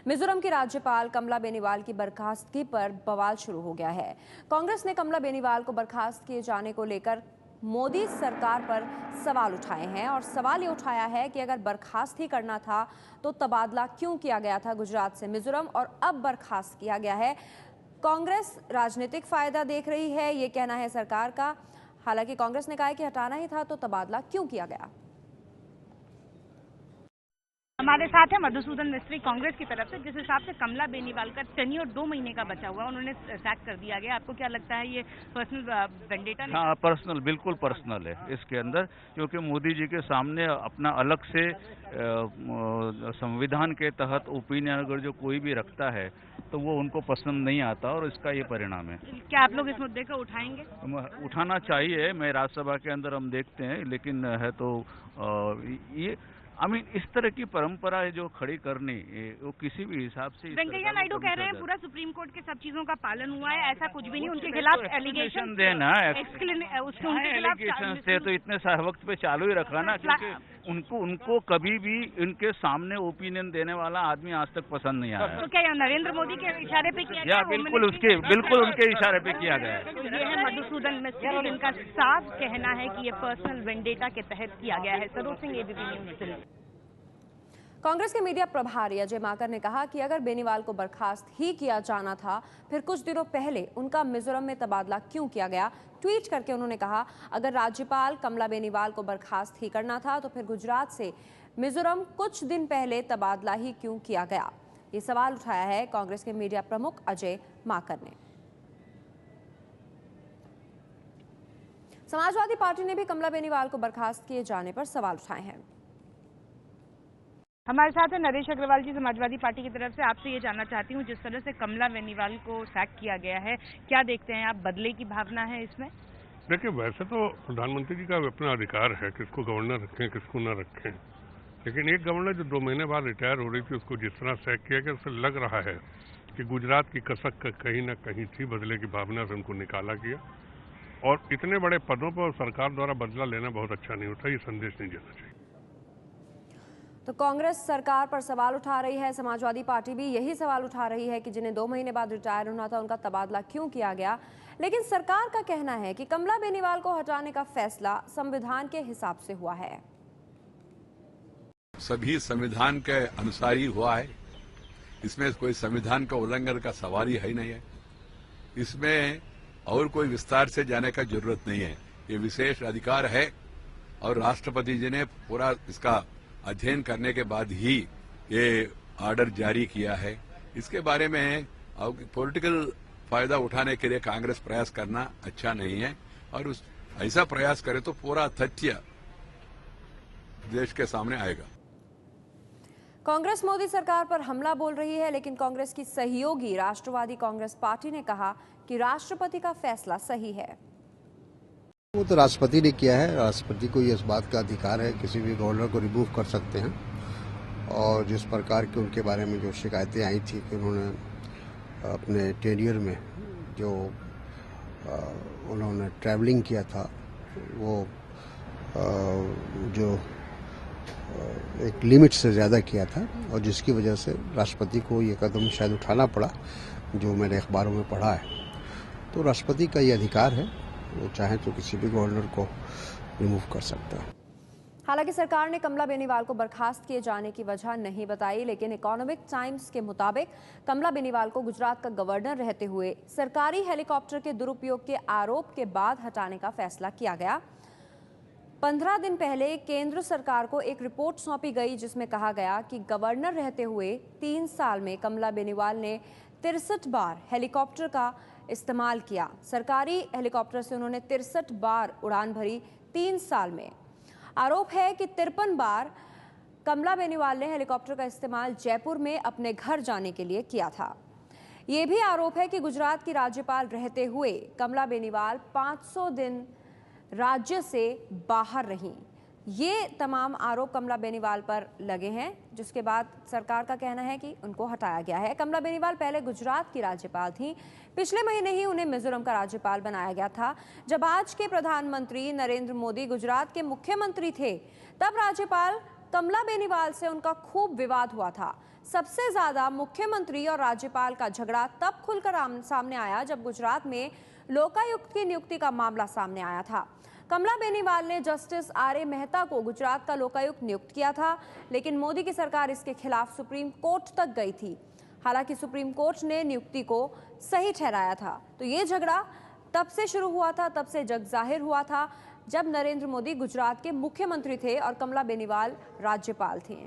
मिजोरम की राज्यपाल कमला बेनीवाल की बर्खास्तगी पर बवाल शुरू हो गया है। कांग्रेस ने कमला बेनीवाल को बर्खास्त किए जाने को लेकर मोदी सरकार पर सवाल उठाए हैं और सवाल ये उठाया है कि अगर बर्खास्त ही करना था तो तबादला क्यों किया गया था गुजरात से मिजोरम और अब बर्खास्त किया गया है। कांग्रेस राजनीतिक फायदा देख रही है, ये कहना है सरकार का। हालांकि कांग्रेस ने कहा है कि हटाना ही था तो तबादला क्यों किया गया। हमारे साथ है मधुसूदन मिस्त्री कांग्रेस की तरफ से, जिस हिसाब से कमला बेनीवाल का टेन्योर 2 महीने का बचा हुआ, उन्होंने सैक कर दिया गया। आपको क्या लगता है ये पर्सनल वेंडेटा? हाँ, पर्सनल, बिल्कुल पर्सनल है इसके अंदर, क्योंकि मोदी जी के सामने अपना अलग से संविधान के तहत ओपिनियन अगर जो कोई भी रखता है तो वो उनको पसंद नहीं आता और इसका ये परिणाम है। क्या आप लोग इस मुद्दे को उठाएंगे? उठाना चाहिए, मैं राज्यसभा के अंदर हम देखते हैं, लेकिन है तो ये इस तरह की परंपरा है जो खड़ी करनी, वो किसी भी हिसाब से। वेंकैया नायडू कह रहे हैं पूरा सुप्रीम कोर्ट के सब चीजों का पालन हुआ है, ऐसा कुछ भी नहीं। उनके खिलाफ एलिगेशन देना, एलिगेशन थे तो इतने वक्त पे चालू ही रखा ना, क्योंकि उनको कभी भी इनके सामने ओपिनियन देने वाला आदमी आज तक पसंद नहीं आया। तो क्या नरेंद्र मोदी के इशारे पे किया गया? बिल्कुल उनके इशारे पे किया गया है। तो ये है मधुसूदन मिस्त्री, जिनका साफ कहना है कि ये पर्सनल वेंडेटा के तहत किया गया है। Saroj Singh, ABP news. कांग्रेस के मीडिया प्रभारी अजय माकर ने कहा कि अगर बेनीवाल को बर्खास्त ही किया जाना था, फिर कुछ दिनों पहले उनका मिजोरम में तबादला क्यों किया गया। ट्वीट करके उन्होंने कहा, अगर राज्यपाल कमला बेनीवाल को बर्खास्त ही करना था तो फिर गुजरात से मिजोरम कुछ दिन पहले तबादला ही क्यों किया गया। ये सवाल उठाया है कांग्रेस के मीडिया प्रमुख अजय माकर ने। समाजवादी पार्टी ने भी कमला बेनीवाल को बर्खास्त किए जाने पर सवाल उठाए हैं। हमारे साथ है नरेश अग्रवाल जी, समाजवादी पार्टी की तरफ से। आपसे ये जानना चाहती हूँ, जिस तरह से कमला बेनीवाल को सैक किया गया है, क्या देखते हैं आप? बदले की भावना है इसमें? देखिए, वैसे तो प्रधानमंत्री जी का अपना अधिकार है किसको गवर्नर रखें किसको न रखें, लेकिन एक गवर्नर जो 2 महीने बाद रिटायर हो रही थी, उसको जिस तरह सैक किया गया, उससे लग रहा है कि गुजरात की कसक कहीं न कहीं थी, बदले की भावना से उनको निकाला गया। और इतने बड़े पदों पर सरकार द्वारा बदला लेना बहुत अच्छा नहीं होता, ये संदेश नहीं देना चाहिए। तो कांग्रेस सरकार पर सवाल उठा रही है, समाजवादी पार्टी भी यही सवाल उठा रही है कि जिन्हें 2 महीने बाद रिटायर होना था, उनका तबादला क्यों किया गया। लेकिन सरकार का कहना है कि कमला बेनीवाल को हटाने का फैसला संविधान के हिसाब से हुआ है। सभी संविधान के अनुसार ही हुआ है, इसमें कोई संविधान का उल्लंघन का सवाल ही है नहीं है। इसमें और कोई विस्तार से जाने का जरूरत नहीं है, ये विशेष अधिकार है और राष्ट्रपति जी ने पूरा इसका अध्ययन करने के बाद ही ये ऑर्डर जारी किया है। इसके बारे में पॉलिटिकल फायदा उठाने के लिए कांग्रेस प्रयास करना अच्छा नहीं है, और ऐसा प्रयास करे तो पूरा तथ्य देश के सामने आएगा। कांग्रेस मोदी सरकार पर हमला बोल रही है, लेकिन कांग्रेस की सहयोगी राष्ट्रवादी कांग्रेस पार्टी ने कहा कि राष्ट्रपति का फैसला सही है। वो तो राष्ट्रपति ने किया है, राष्ट्रपति को इस बात का अधिकार है, किसी भी गवर्नर को रिमूव कर सकते हैं। और जिस प्रकार के उनके बारे में जो शिकायतें आई थी कि उन्होंने अपने टेनियर में जो उन्होंने ट्रैवलिंग किया था, वो जो एक लिमिट से ज़्यादा किया था, और जिसकी वजह से राष्ट्रपति को ये कदम शायद उठाना पड़ा, जो मैंने अखबारों में पढ़ा है। तो राष्ट्रपति का ये अधिकार है, वो चाहे तो किसी भी गवर्नर को रिमूव कर सकता है। हालांकि सरकार ने कमला बेनीवाल को बर्खास्त किए जाने की वजह नहीं बताई, लेकिन इकोनॉमिक टाइम्स के मुताबिक कमला बेनीवाल को गुजरात का गवर्नर रहते हुए सरकारी हेलीकॉप्टर के दुरुपयोग के आरोप के बाद हटाने का फैसला किया गया। 15 दिन पहले केंद्र सरकार को एक रिपोर्ट सौंपी गई, जिसमें कहा गया कि गवर्नर रहते हुए 3 साल में कमला बेनीवाल ने 63 बार हेलीकॉप्टर का इस्तेमाल किया। सरकारी हेलीकॉप्टर से उन्होंने 63 बार उड़ान भरी 3 साल में। आरोप है कि 53 बार कमला बेनीवाल ने हेलीकॉप्टर का इस्तेमाल जयपुर में अपने घर जाने के लिए किया था। ये भी आरोप है कि गुजरात की राज्यपाल रहते हुए कमला बेनीवाल 500 दिन राज्य से बाहर रहीं। ये तमाम आरोप कमला बेनीवाल पर लगे हैं, जिसके बाद सरकार का कहना है कि उनको हटाया गया है। कमला बेनीवाल पहले गुजरात की राज्यपाल थी, पिछले महीने ही उन्हें मिजोरम का राज्यपाल बनाया गया था। जब आज के प्रधानमंत्री नरेंद्र मोदी गुजरात के मुख्यमंत्री थे, तब राज्यपाल कमला बेनीवाल से उनका खूब विवाद हुआ था। सबसे ज्यादा मुख्यमंत्री और राज्यपाल का झगड़ा तब खुलकर सामने आया जब गुजरात में लोकायुक्त की नियुक्ति का मामला सामने आया था। कमला बेनीवाल ने जस्टिस आर ए मेहता को गुजरात का लोकायुक्त नियुक्त किया था, लेकिन मोदी की सरकार इसके खिलाफ सुप्रीम कोर्ट तक गई थी। हालांकि सुप्रीम कोर्ट ने नियुक्ति को सही ठहराया था। तो ये झगड़ा तब से शुरू हुआ था, तब से जग जाहिर हुआ था जब नरेंद्र मोदी गुजरात के मुख्यमंत्री थे और कमला बेनीवाल राज्यपाल थी।